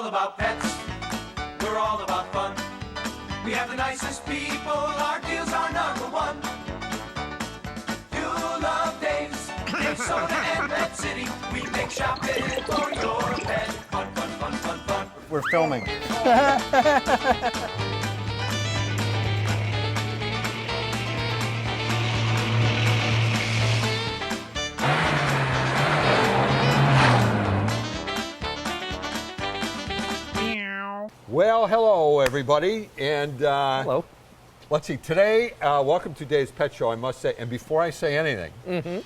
about pets. We're all about fun. We have the nicest people. Our deals are number one. You love Dave's, Dave's Soda and Pet City. We make shopping for your pet. Fun, fun, fun, fun, fun. We're filming. Well, hello, everybody, and Hello. let's see. Today, welcome to Dave's Pet Show, I must say. And before I say anything,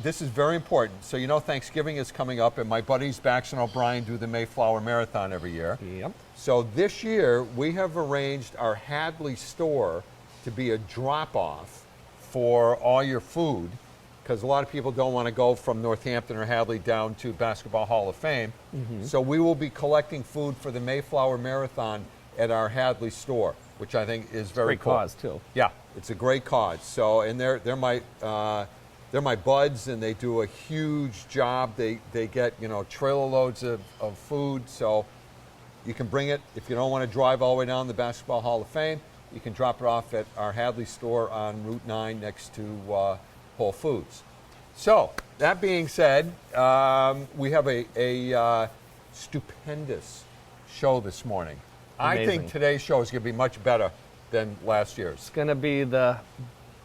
this is very important. So you know Thanksgiving is coming up, and my buddies Baxter and O'Brien do the Mayflower Marathon every year. Yep. So this year, we have arranged our Hadley store to be a drop-off for all your food, because a lot of people don't want to go from Northampton or Hadley down to Basketball Hall of Fame. So we will be collecting food for the Mayflower Marathon at our Hadley store, which I think is very Great cool. cause, too. Yeah, it's a great cause. So, and they're my buds, and they do a huge job. They get, you know, trailer loads of food. So you can bring it if you don't want to drive all the way down to the Basketball Hall of Fame. You can drop it off at our Hadley store on Route 9 next to Whole Foods. So that being said, we have a stupendous show this morning. I Amazing. think today's show is going to be much better than last year's. It's going to be the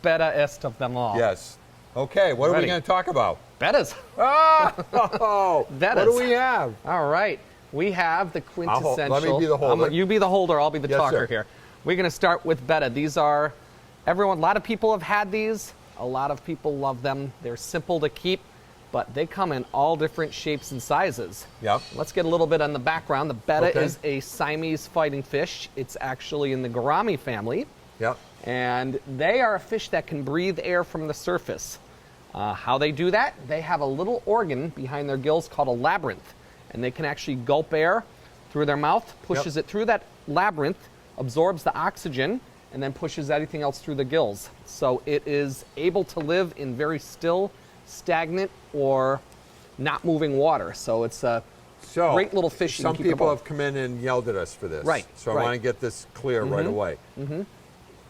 beta-est of them all. Yes. Okay, what are we Ready. going to talk about? Betas. Oh, Betas. what do we have? All right. We have the quintessential. Let me be the holder. You be the holder. I'll be the Yes, talker sir. here. We're going to start with beta. These are, a lot of people have had these. A lot of people love them. They're simple to keep, but they come in all different shapes and sizes. Yep. Let's get a little bit on the background. The beta Okay. is a Siamese fighting fish. It's actually in the gourami family. Yep. And they are a fish that can breathe air from the surface. How they do that? They have a little organ behind their gills called a labyrinth, and they can actually gulp air through their mouth, pushes it through that labyrinth, absorbs the oxygen, and then pushes everything else through the gills. So it is able to live in very still, stagnant, or not moving water. So it's a great little fish. You Some can keep people above. have come in and yelled at us for this. Right, So right. I want to get this clear right away.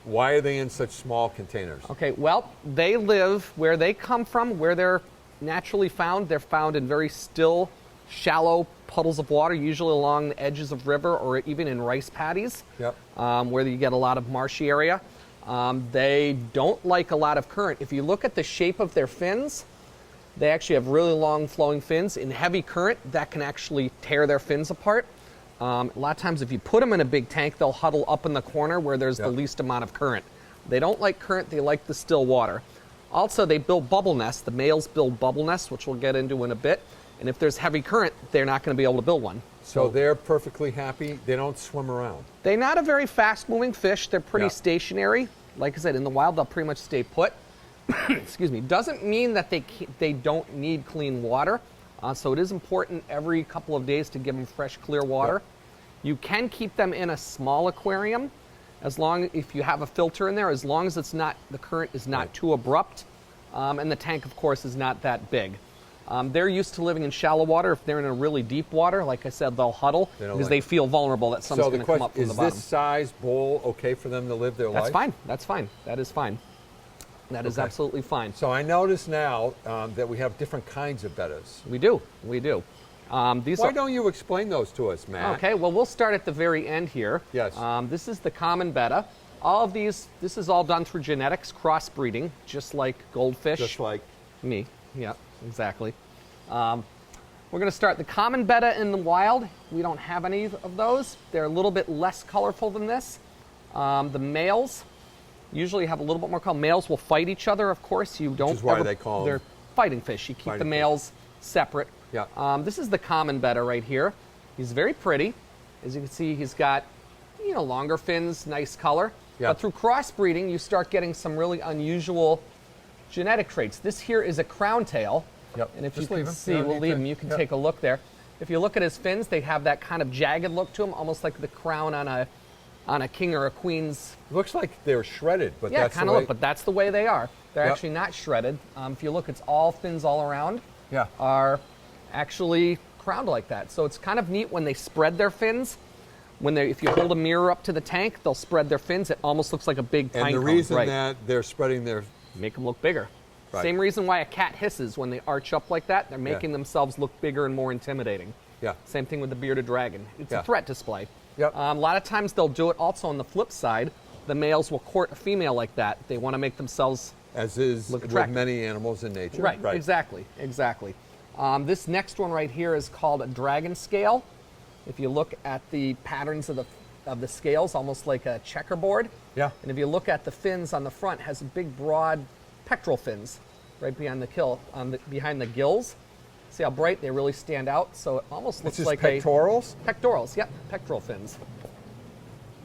Why are they in such small containers? Okay, well, they live where they come from, where they're naturally found. They're found in very still, shallow puddles of water, usually along the edges of river or even in rice paddies, Yep. where you get a lot of marshy area. They don't like a lot of current. If you look at the shape of their fins, they actually have really long flowing fins. In heavy current, that can actually tear their fins apart. A lot of times if you put them in a big tank, they'll huddle up in the corner where there's the least amount of current. They don't like current, they like the still water. Also, they build bubble nests. The males build bubble nests, which we'll get into in a bit. And if there's heavy current, they're not going to be able to build one. So they're perfectly happy. They don't swim around. They're not a very fast-moving fish. They're pretty Yeah. stationary. Like I said, in the wild, they'll pretty much stay put. Excuse me. Doesn't mean that they don't need clean water. So it is important every couple of days to give them fresh, clear water. You can keep them in a small aquarium, if you have a filter in there, as long as it's not the current is not too abrupt, and the tank, of course, is not that big. They're used to living in shallow water. If they're in a really deep water, like I said, they'll huddle because they feel vulnerable that something's going to come up from the bottom. Is this size bowl okay for them to live their life? That's fine. That's fine. That is fine. That is absolutely fine. So I notice now that we have different kinds of bettas. We do. We do. Why don't you explain those to us, Matt? Okay, well, we'll start at the very end here. Yes. This is the common betta. All of these, this is all done through genetics, crossbreeding, just like goldfish. Just like me. Yeah, exactly. We're going to start the common betta in the wild. We don't have any of those. They're a little bit less colorful than this. The males usually have a little bit more color. Males will fight each other, of course. You don't. Which is why they call them. They're fighting fish. You keep the males separate. Yeah. This is the common betta right here. He's very pretty. As you can see, he's got, longer fins, nice color. Yeah. But through crossbreeding, you start getting some really unusual genetic traits. This here is a crown tail. Yep. And if Just you leave can him. see, You don't we'll need leave to- him. You can Yep. take a look there. If you look at his fins, they have that kind of jagged look to them, almost like the crown on a king or a queen's. Looks like they're shredded, but Yeah, that's kind the of way. look, but that's the way they are. They're Yep. actually not shredded. If you look, it's all fins all around. Yeah. Are actually crowned like that. So it's kind of neat when they spread their fins. If you hold a mirror up to the tank, they'll spread their fins. It almost looks like a big pine cone. And the reason that they're spreading their... Make them look bigger. Right. Same reason why a cat hisses when they arch up like that. They're making themselves look bigger and more intimidating. Yeah. Same thing with the bearded dragon. It's a threat display. Yep. A lot of times they'll do it also on the flip side. The males will court a female like that. They want to make themselves As is look with attractive. many animals in nature. Right. Exactly. This next one right here is called a dragon scale. If you look at the patterns of the scales, almost like a checkerboard. Yeah. And if you look at the fins on the front, it has big, broad pectoral fins right behind behind the gills. See how bright they really stand out? So it almost looks like pectorals? Pectorals, yep, pectoral fins.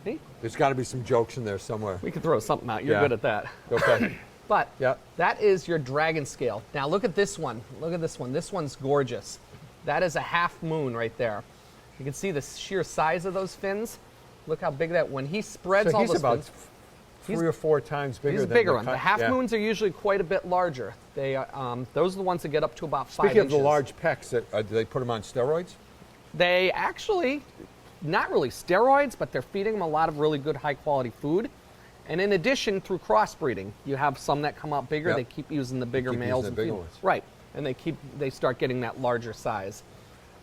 See? There's got to be some jokes in there somewhere. We could throw something out. You're good at that. Okay. But Yep. that is your dragon scale. Now look at this one. Look at this one. This one's gorgeous. That is a half moon right there. You can see the sheer size of those fins. Look how big that. When he spreads So all he's those about fins, 3 or 4 times bigger he's a than bigger the one. The half moons are usually quite a bit larger. They those are the ones that get up to about 5 Speaking inches. of the large pecs, do they put them on steroids? They actually, not really steroids, but they're feeding them a lot of really good high quality food. And in addition, through crossbreeding, you have some that come out bigger. Yep. They keep using the bigger keep males. using the bigger ones. Right. And they start getting that larger size.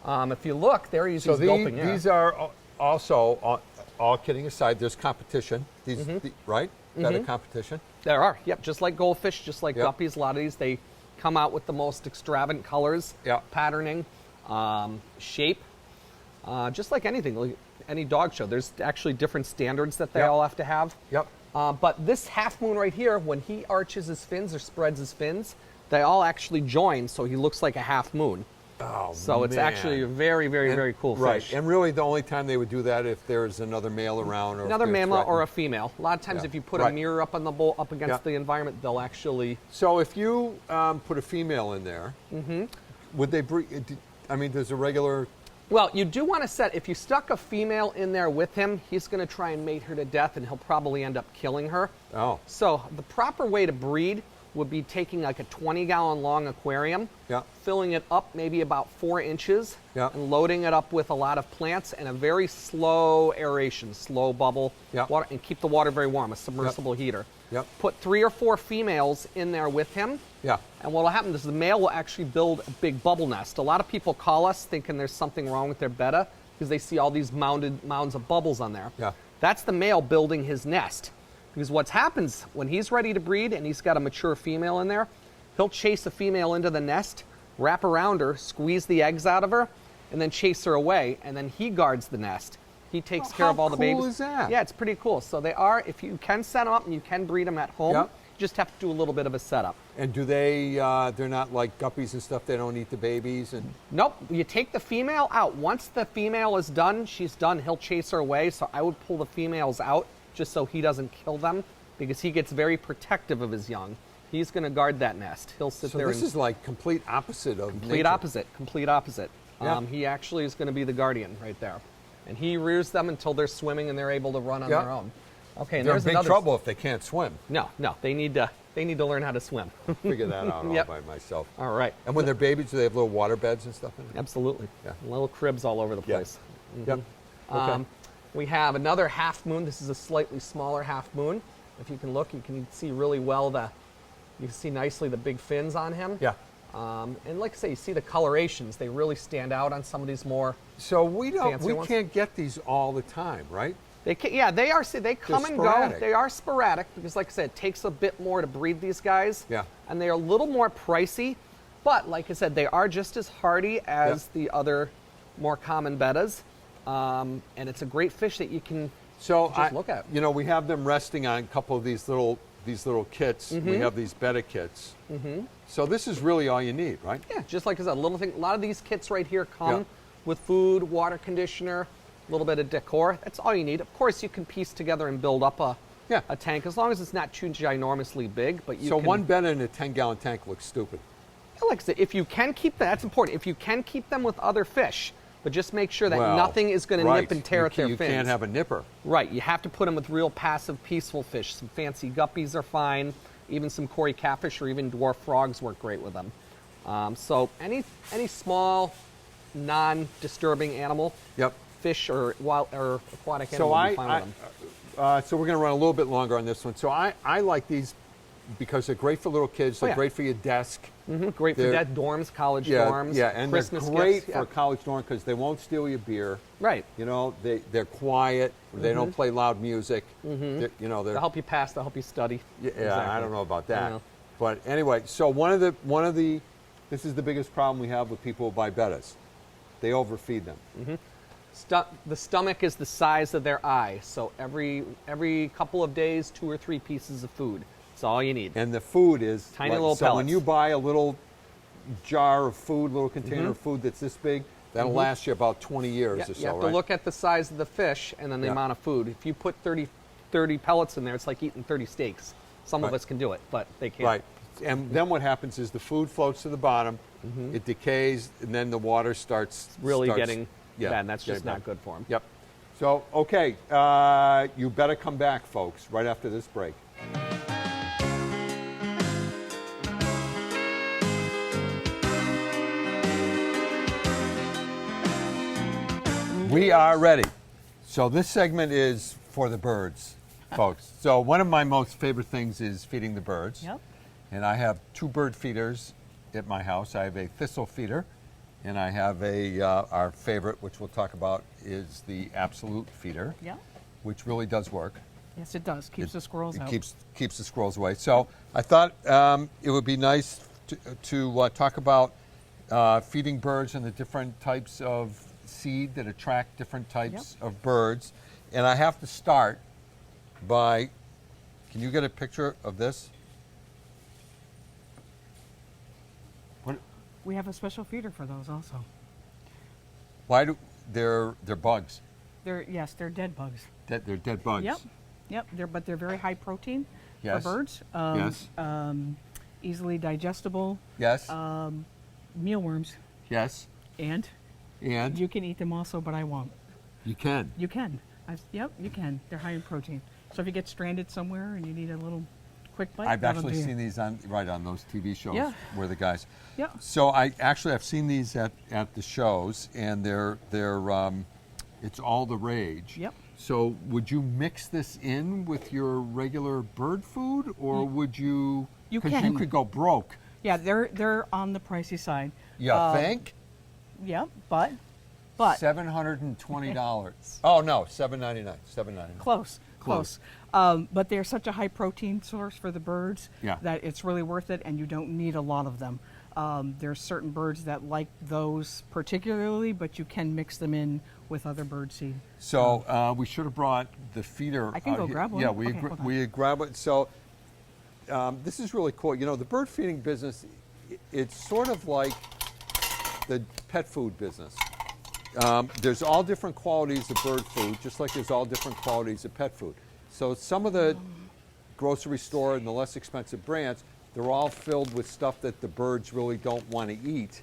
If you look, there he's gulping air. These are also, all kidding aside, there's competition. These, right? Better competition. There are, yep, just like goldfish, just like Yep. guppies. A lot of these, they come out with the most extravagant colors, Yep. patterning, shape, just like anything, like any dog show. There's actually different standards that they Yep. all have to have. Yep. But this half moon right here, when he arches his fins or spreads his fins, they all actually join, so he looks like a half moon. Oh, So it's actually a very, very, very cool Right. fish. And really the only time they would do that if there's another male around. Or Another if they're male or threatened. a female. A lot of times Yeah. if you put Right. a mirror up on the bowl, up against Yeah. the environment, they'll actually... So if you put a female in there, would they breed? I mean, there's a regular... Well, you do want to set, if you stuck a female in there with him, he's going to try and mate her to death, and he'll probably end up killing her. Oh. So the proper way to breed would be taking like a 20-gallon long aquarium, Yeah. filling it up maybe about 4 inches, Yeah. and loading it up with a lot of plants and a very slow aeration, slow bubble Yeah. water, and keep the water very warm, a submersible heater. Yep. Put 3 or 4 females in there with him. Yeah. And what will happen is the male will actually build a big bubble nest. A lot of people call us thinking there's something wrong with their betta because they see all these mounds of bubbles on there. Yeah. That's the male building his nest. Because what happens when he's ready to breed and he's got a mature female in there, he'll chase a female into the nest, wrap around her, squeeze the eggs out of her, and then chase her away. And then he guards the nest. He takes care of all the babies. How cool is that? Yeah, it's pretty cool. So they are, if you can set them up and you can breed them at home, Yep. you just have to do a little bit of a setup. And do they, they're not like guppies and stuff, they don't eat the babies? And Nope, you take the female out. Once the female is done, she's done, he'll chase her away. So I would pull the females out just so he doesn't kill them because he gets very protective of his young. He's going to guard that nest. He'll sit so there this and... is like complete opposite of Complete nature. opposite, complete opposite. Yeah. He actually is going to be the guardian right there. And he rears them until they're swimming and they're able to run on Yeah. their own. Okay, and They're in there's big another... trouble if they can't swim. No, they need to learn how to swim. Figure that out Yep. all by myself. All right. And when they're babies, do they have little water beds and stuff in it? Absolutely. Yeah. Little cribs all over the Yeah. place. Yep. Okay. We have another half moon. This is a slightly smaller half moon. If you can look, you can see really well you can see nicely the big fins on him. Yeah. And like I say, you see the colorations. They really stand out on some of these more. So we Fancy ones? can't get these all the time, right? They can, yeah, they are. They come and go. sporadic. They are sporadic because, like I said, it takes a bit more to breed these guys. Yeah. And they are a little more pricey, but like I said, they are just as hardy as the other more common bettas. And it's a great fish that you can just look at. You know, we have them resting on a couple of these little kits. We have these betta kits. So this is really all you need, right? Yeah, just like I said, little thing. A lot of these kits right here come Yeah. with food, water conditioner, a little bit of decor. That's all you need. Of course, you can piece together and build up a tank as long as it's not too ginormously big. But So one betta in a 10-gallon tank looks stupid. Like I said, if you can keep them, that's important. If you can keep them with other fish, but just make sure that Well, nothing is going to right. nip and tear at their You fins. can't have a nipper. Right, you have to put them with real passive, peaceful fish. Some fancy guppies are fine. Even some Cory catfish or even dwarf frogs work great with them. So any small non-disturbing animal, Yep. fish or wild or aquatic So animal, will be fine with them. so we're going to run a little bit longer on this one. So I like these because they're great for little kids. They're yeah. great for your desk. Great for They're- that dorms, college Yeah, dorms, yeah, and Christmas they're great gifts. for a college dorm because they won't steal your beer. Right. You know, they're quiet. They don't play loud music. They're, you know, they're They'll help you pass. They'll help you study. Yeah, Exactly. I don't know about I that. know. But anyway, so one of the this is the biggest problem we have with people who buy bettas. They overfeed them. The stomach is the size of their eye, so every couple of days, 2 or 3 pieces of food. That's all you need. And the food is Tiny little so when pellets. you buy a little jar of food, little container of food that's this big, that'll last you about 20 years Yeah, or so, you have right? to look at the size of the fish and then the Yeah. amount of food. If you put 30 pellets in there, it's like eating 30 steaks. Some of Right. us can do it, but they can't. Right. And then what happens is the food floats to the bottom, it decays, and then the water starts Really starts- getting yeah, bad, and that's getting just not bad. good for them. Yep. So, okay, you better come back, folks, right after this break. We are ready. So this segment is for the birds, folks. So one of my most favorite things is feeding the birds. Yep. And I have 2 bird feeders at my house. I have a thistle feeder, and I have our favorite, which we'll talk about, is the absolute feeder, Yeah. which really does work. Yes, it does. Keeps the squirrels It out. keeps the squirrels away. So I thought it would be nice to talk about feeding birds and the different types of seed that attract different types of birds. And I have to start by, can you get a picture of this? What? We have a special feeder for those also. Why do they're bugs? They're dead bugs. They're dead bugs. Yep. But they're very high protein Yes. for birds. Yes. Easily digestible. Yes. Mealworms, Yes. and And you can eat them also, but I won't. you can. You can. Yep, you can. They're high in protein. So if you get stranded somewhere and you need a little quick bite, I've that'll actually do you. seen these on those TV shows Yeah. where the guys. Yeah. So I've seen these at the shows, and they're it's all the rage. Yep. So would you mix this in with your regular bird food, or would you? You 'cause can. you could go broke. Yeah, they're on the pricey side. You think? Yep, but $720. Oh no, $7.99. $7.99. Close. Close. But they're such a high protein source for the birds Yeah. that it's really worth it, and you don't need a lot of them. There's certain birds that like those particularly, but you can mix them in with other bird seed. So we should have brought the feeder. I can go here. grab one. Yeah, Okay, hold on. we grab it. So this is really cool. You know, the bird feeding business, it's sort of like the pet food business. There's all different qualities of bird food, just like there's all different qualities of pet food. So some of the grocery store and the less expensive brands, they're all filled with stuff that the birds really don't want to eat.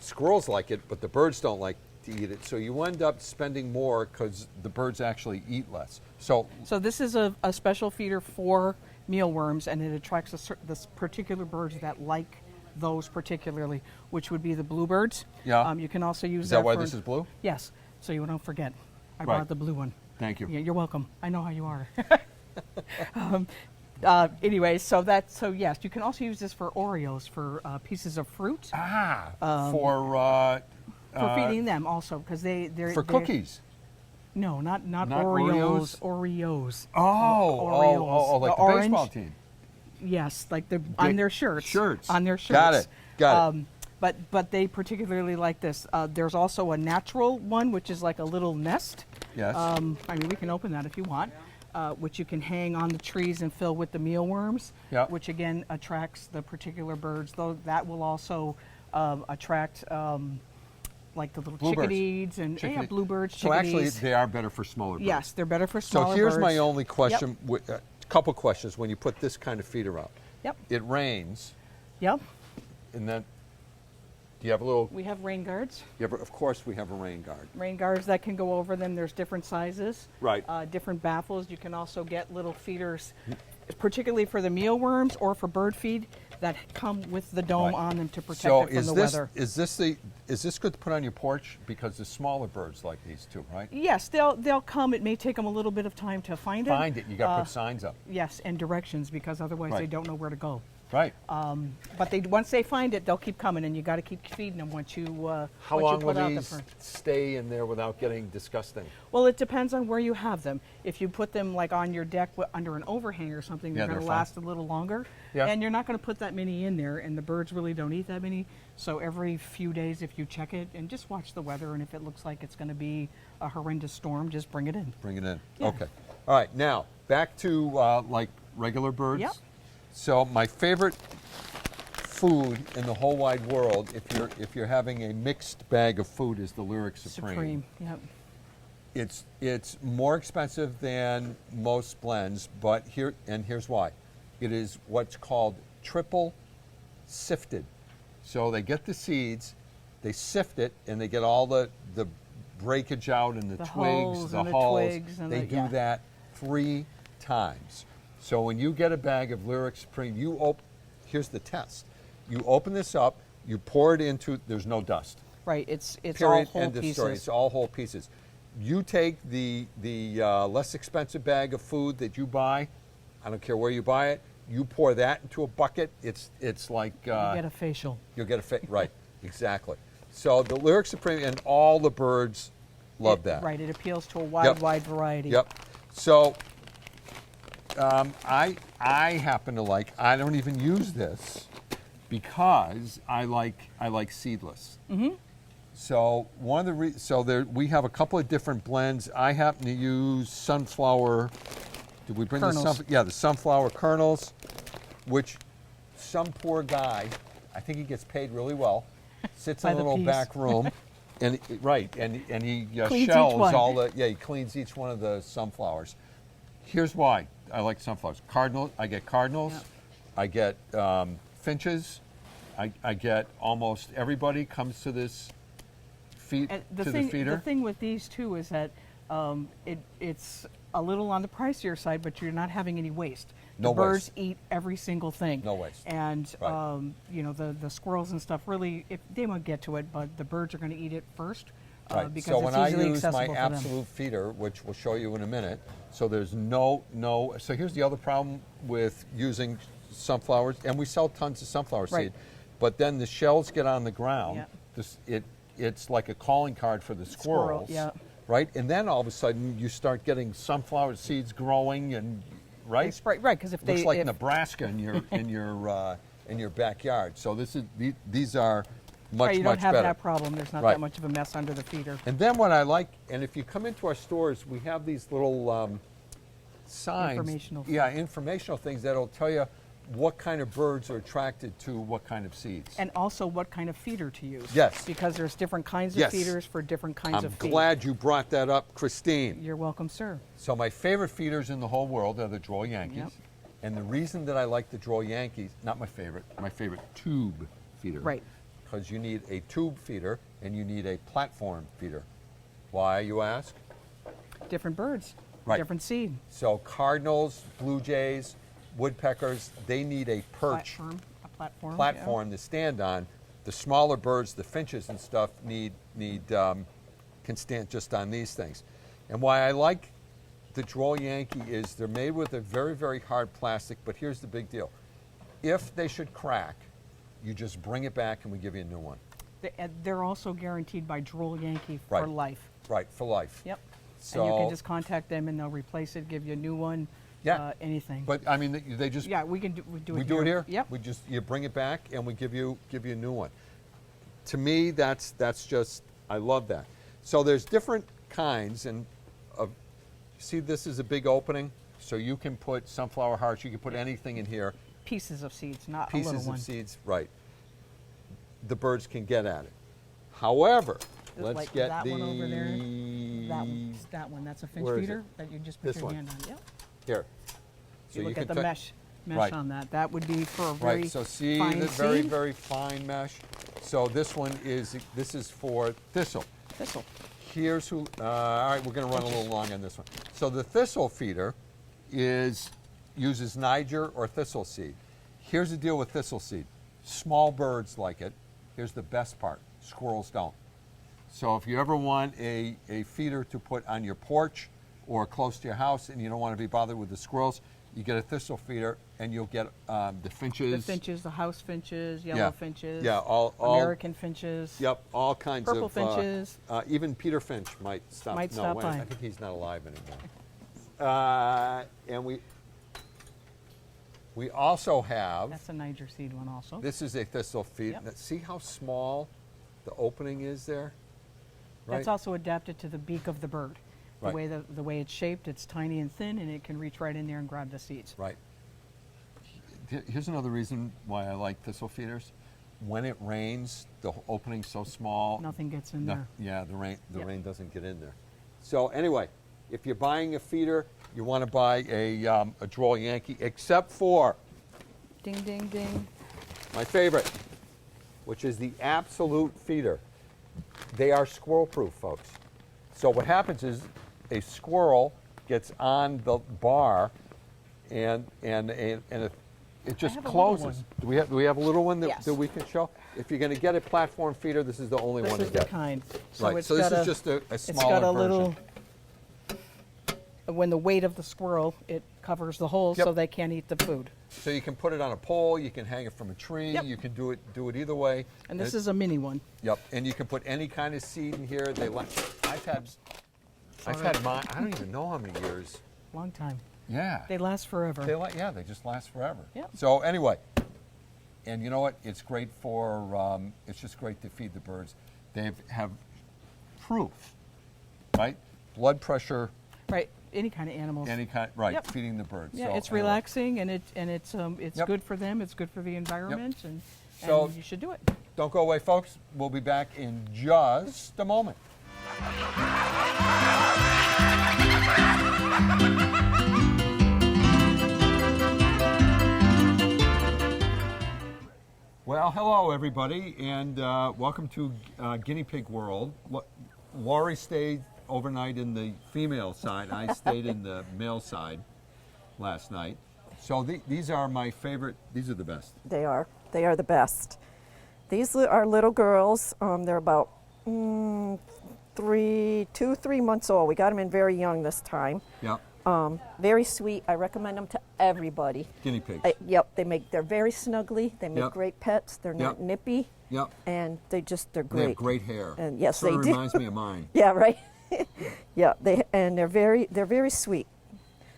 Squirrels like it, but the birds don't like to eat it. So you end up spending more because the birds actually eat less. So So this is a special feeder for mealworms, and it attracts this particular birds that like those particularly, which would be the bluebirds. Yeah. You can also use is that why for, this is blue? Yes. So you don't forget. I Right. brought the blue one. Thank you. Yeah, you're welcome. I know how you are. Anyway, so yes, you can also use this for Oreos, for pieces of fruit, For feeding them also, because they're for cookies. No, not Not Oreos. Oreos. Oh, like The the baseball orange. team. Yes, like on their shirts. Shirts. On their shirts. Got it. But they particularly like this. There's also a natural one, which is like a little nest. Yes. I mean, we can open that if you want, which you can hang on the trees and fill with the mealworms, Yeah. which again attracts the particular birds. Though that will also attract like the little Bluebirds. chickadees and Chickadee. bluebirds. So actually, chickadees. they are better for smaller birds. Yes, they're better for So smaller here's birds. my only question. A couple questions when you put this kind of feeder out. Yep. It rains, Yep. and then do you have a little? We have rain guards. Of course, we have a rain guard. Rain guards that can go over them. There's different sizes. Right. Different baffles. You can also get little feeders, particularly for the mealworms or for bird feed. that come with the dome Right. on them to protect So it from is the this weather. is this good to put on your porch, because the smaller birds like these too, right? Yes, they'll come. It may take them a little bit of time to find it. Find it. You got to put signs up. Yes, and directions, because otherwise they Right. don't know where to go. Right. But once they find it, they'll keep coming, and you got to keep feeding them once you How once long you will put out the these fern. stay in there without getting disgusting? Well, it depends on where you have them. If you put them like on your deck under an overhang or something, Yeah, they're going they're to fine. last a little longer. Yeah. And you're not going to put that many in there, and the birds really don't eat that many. So every few days, if you check it and just watch the weather, and if it looks like it's going to be a horrendous storm, just bring it in. Bring it in. Yeah. Okay. All right. Now back to like regular birds. Yep. So my favorite food in the whole wide world, if you're having a mixed bag of food, is the Lyric Supreme. Yep. It's more expensive than most blends, but here's why. It is what's called triple sifted. So they get the seeds, they sift it, and they get all the breakage out and the The twigs, hulls the and the hulls. twigs and They the- do yeah. that 3 times. So when you get a bag of Lyric Supreme, here's the test. You open this up, you pour it into, there's no dust. Right. It's all Period. whole End of story. pieces. It's all whole pieces. You take the less expensive bag of food that you buy, I don't care where you buy it, you pour that into a bucket. It's like You get a facial. you'll get right, exactly. So the Lyric Supreme, and all the birds love that. Right. It appeals to a wide variety. Yep. So I happen to like. I don't even use this because I like seedless. Mm-hmm. So one of the we have a couple of different blends. I happen to use sunflower. Did we bring Kernels. the sunflower kernels, which some poor guy, I think he gets paid really well, sits in By a the little piece. back room, and he Cleans each shells one. all the he cleans each one of the sunflowers. Here's why I like sunflowers. I get cardinals, Yep. I get finches, I get almost everybody comes to this And the feeder. thing with these too is that it's a little on the pricier side, but you're not having any waste. No The birds waste. eat every single thing. No waste. And Right. the squirrels and stuff really, they might get to it, but the birds are going to eat it first Right. because So it's when I easily use my accessible for them. absolute feeder, which we'll show you in a minute, so there's no. So here's the other problem with using sunflowers, and we sell tons of sunflower Right. seed, but then the shells get on the ground. Yeah. It's like a calling card for the Squirrel, squirrels. yeah. Right, and then all of a sudden you start getting sunflower seeds growing, and They spray, right, because if looks they like if, Nebraska in your backyard. So these are much right, you don't much have better. that problem. There's not Right. that much of a mess under the feeder. And then what I like, and if you come into our stores, we have these little signs. Informational Informational things that'll tell you what kind of birds are attracted to what kind of seeds. And also what kind of feeder to use. Yes. Because there's different kinds of Yes. feeders for different kinds I'm of feed. glad you brought that up, Christine. You're welcome, sir. So my favorite feeders in the whole world are the Droll Yankees. Yep. And the reason that I like the Droll Yankees, not my favorite tube feeder. Right. Because you need a tube feeder and you need a platform feeder. Why, you ask? Different birds, Right. different seed. So cardinals, blue jays, woodpeckers, they need a perch A platform. platform to stand on. The smaller birds, the finches and stuff, can stand just on these things. And why I like the Droll Yankee is they're made with a very, very hard plastic, but here's the big deal. If they should crack, you just bring it back and we give you a new one. They're also guaranteed by Droll Yankee for Right. life. Right, for life. Yep. So, and you can just contact them and they'll replace it, give you a new one. Yeah. Anything. But I mean, they just yeah, we do it. we do it here. Yep. You bring it back and we give you a new one. To me, that's just I love that. So there's different kinds, and see this is a big opening, so you can put sunflower hearts. You can put anything in here. Pieces of seeds, not a Pieces little of one. seeds, right? The birds can get at it. However, let's like get that the one over there. That one. That's a finch Where is feeder it? that you just put This your one. hand on. Yep. here. You look can at the tou- mesh Right. on that. That would be for a very Right, so see fine the very, seed. very fine mesh. So this is for thistle. Thistle. Here's who, all right, we're gonna run a little long on this one. So the thistle feeder uses Niger or thistle seed. Here's the deal with thistle seed. Small birds like it. Here's the best part. Squirrels don't. So if you ever want a feeder to put on your porch or close to your house and you don't want to be bothered with the squirrels, you get a thistle feeder and you'll get the finches. The finches, the house finches, yellow finches. Yeah, all American finches. Yep, all kinds Purple of finches. Even Peter Finch might stop. Might no, stop wait, by. I think he's not alive anymore. And we also have. That's a Niger seed one also. This is a thistle feed. Yep. See how small the opening is there? Right? That's also adapted to the beak of the bird. Right. The way it's shaped, it's tiny and thin, and it can reach right in there and grab the seeds. Right. Here's another reason why I like thistle feeders. When it rains, the opening's so small. Nothing gets in there. Yeah, the rain Yep. doesn't get in there. So anyway, if you're buying a feeder, you want to buy a Droll Yankee, except for Ding, ding, ding. my favorite, which is the Absolute feeder. They are squirrel-proof, folks. So what happens is a squirrel gets on the bar, and it just have a little closes. one. Do we have a little one that, Yes. that we can show? If you're going to get a platform feeder, this is the only This one is to the get. kind. So Right. it's So this got is just a it's smaller got a version. little. When the weight of the squirrel, it covers the hole Yep. so they can't eat the food. So you can put it on a pole, you can hang it from a tree, Yep. you can do it either way. And this is a mini one. Yep, and you can put any kind of seed in here. I've had mine. I don't even know how many years. Long time. Yeah. They last forever. They just last forever. Yep. So anyway, and you know what? It's great for. It's just great to feed the birds. They have proof, right? Blood pressure, Right. Any kind of animals. any kind. Right. Yep. Feeding the birds. Yeah, So it's anyway. relaxing and it's Yep. good for them. It's good for the environment and So- you should do it. Don't go away, folks. We'll be back in just a moment. Well, hello, everybody, and welcome to Guinea Pig World. Laurie stayed overnight in the female side. I stayed in the male side last night. So these are my favorite. These are the best. They are. They are the best. These are little girls. They're about 3 months old. We got them in very young this time. Yep. Very sweet. I recommend them to everybody. Guinea pigs. Yep. They're very snuggly. They make Yep. great pets. They're not Yep. nippy, Yep. and they're They great. have great hair. And yes, sort they of do. reminds me of mine. Yeah. Right. Yeah. They're very sweet.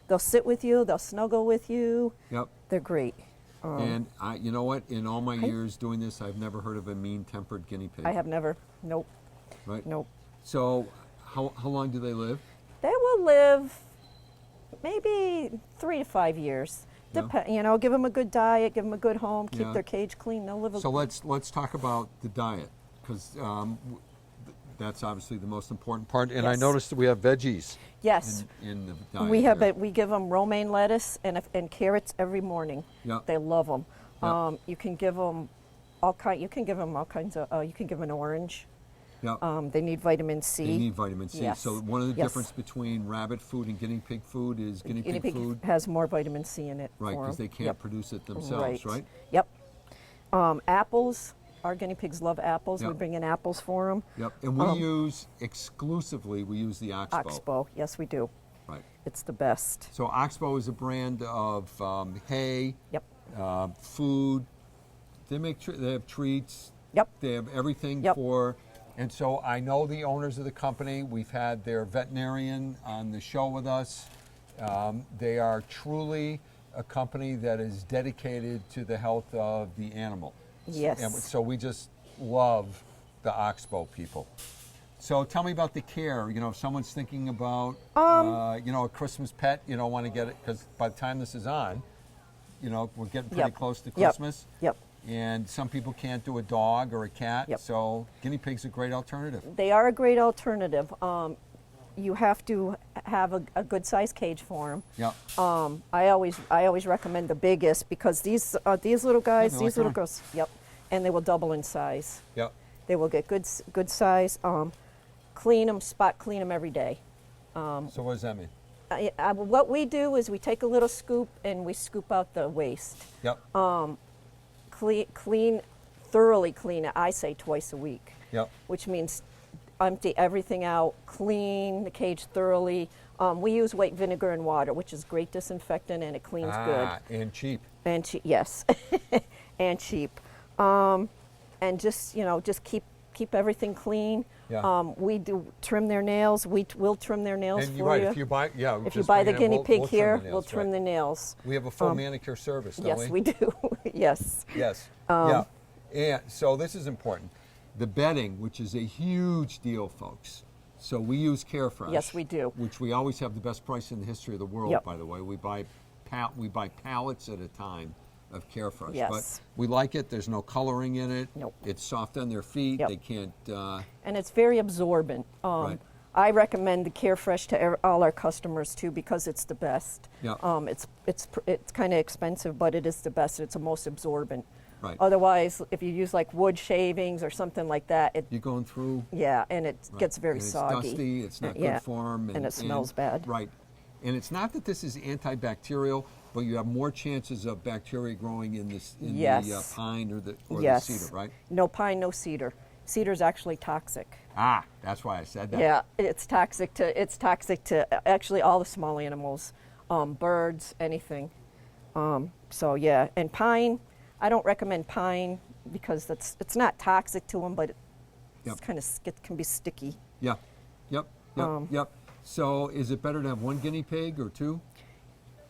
They'll sit with you. They'll snuggle with you. Yep. They're great. And you know what? In all my years doing this, I've never heard of a mean-tempered guinea pig. I have never. Nope. Right. Nope. So, how long do they live? They will live maybe 3 to 5 years. Yeah. Give them a good diet, give them a good home, keep Yeah. their cage clean. They'll live. So let's talk about the diet, because that's obviously the most important part. And I Yes. noticed that we have veggies Yes, in the diet. we have. here. We give them romaine lettuce and carrots every morning. Yeah. They love them. Yeah. You can give them all kind. You can give them all kinds of. You can give them an orange. Yeah. They need vitamin C. They need vitamin C. Yes. So one of the Yes. difference between rabbit food and guinea pig food is guinea Guinea pig pig food, has more vitamin C in it. right? for Because 'em. they can't Yep. produce it themselves, right? Yep. Apples. Our guinea pigs love apples. We Yep. bring in apples for them. Yep. And we use the Oxbow. Oxbow. Yes, we do. Right. It's the best. So Oxbow is a brand of hay, Yep. food. They have treats. Yep. They have everything Yep. for. And so I know the owners of the company. We've had their veterinarian on the show with us. They are truly a company that is dedicated to the health of the animal. Yes. And so we just love the Oxbow people. So tell me about the care. If someone's thinking about, a Christmas pet, you don't want to get it, because by the time this is on, we're getting pretty Yep. close to Yep. Christmas. Yep. And some people can't do a dog or a cat, Yep. so guinea pig's a great alternative. They are a great alternative. You have to have a good sized cage for them. Yeah. I always recommend the biggest, because these little guys, they're these like little girls, yep, and they will double in size. Yeah. They will get good size. Clean them, spot clean them every day. So what does that mean? what we do is we take a little scoop and we scoop out the waste. Yep. Thoroughly clean it, I say twice a week. Yep. Which means empty everything out, clean the cage thoroughly. We use white vinegar and water, which is great disinfectant, and it cleans good. And cheap. And cheap, yes, and cheap. And just just keep everything clean. Yeah. We do trim their nails. Will trim their nails And for you're right. you. If you buy, If you buy the guinea pig here, we'll we'll trim the nails. We have a full manicure service, don't Yes, we do. Yes. Yes. Yeah. And so this is important. The bedding, which is a huge deal, folks. So we use Carefresh. Yes, we do. Which we always have the best price in the history of the world, Yep. by the way. We buy pallets at a time of Carefresh. Yes. But we like it. There's no coloring in it. Nope. It's soft on their feet. Yep. They can't. And it's very absorbent. Right. I recommend the Carefresh to all our customers too because it's the best. Yeah. It's kind of expensive, but it is the best. It's the most absorbent. Right. Otherwise, if you use like wood shavings or something like that, You're going through. and it Right. gets very and it's soggy. dusty. It's not Yeah. good for them. And it smells bad. Right. And it's not that this is antibacterial, but you have more chances of bacteria growing in the Yes. pine or the Yes. cedar, right? No pine, no cedar. Cedar's actually toxic. That's why I said that. Yeah, it's toxic to actually all the small animals, birds, anything. So yeah, and pine, I don't recommend pine because it's not toxic to them, but Yep. it can be sticky. Yeah. Yep. Yep. So is it better to have one guinea pig or two?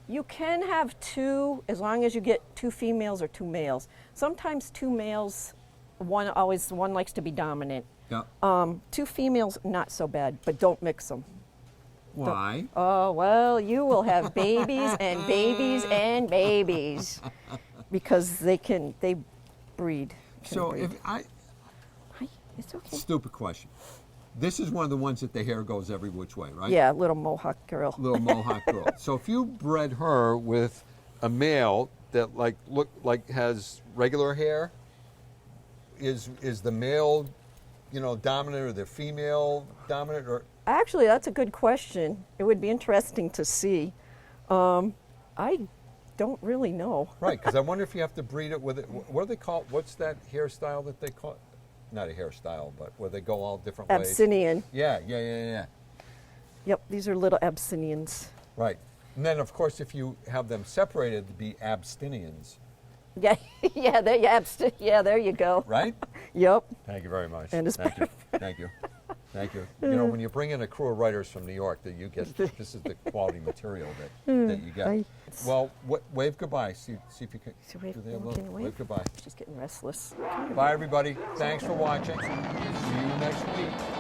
You can have two as long as you get 2 females or 2 males. Sometimes 2 males, one likes to be dominant. Yeah. 2 females, not so bad, but don't mix them. Why? Oh, well, you will have babies and babies and babies because they breed. So breed. if It's okay. stupid question. This is one of the ones that the hair goes every which way, right? Yeah, little Mohawk girl. Little Mohawk girl. So if you bred her with a male that has regular hair, is the male, dominant or the female dominant or? Actually, that's a good question. It would be interesting to see. I don't really know. Right, because I wonder if you have to breed it with it. What do they call? What's that hairstyle that they call? Not a hairstyle, but where they go all different ways. Abyssinian. Yeah. Yep, these are little Abyssinians. Right, and then of course if you have them separated, to be Abstinians. Yeah, there you go. Right? Yep. Thank you very much. And it's Thank you. Thank you. Thank you. When you bring in a crew of writers from New York, that you get this is the quality material that you get. Well, wave goodbye. See if you can. So wave- do they have a can you wave wave? goodbye. She's getting restless. Bye, everybody. Thanks for watching. See you next week.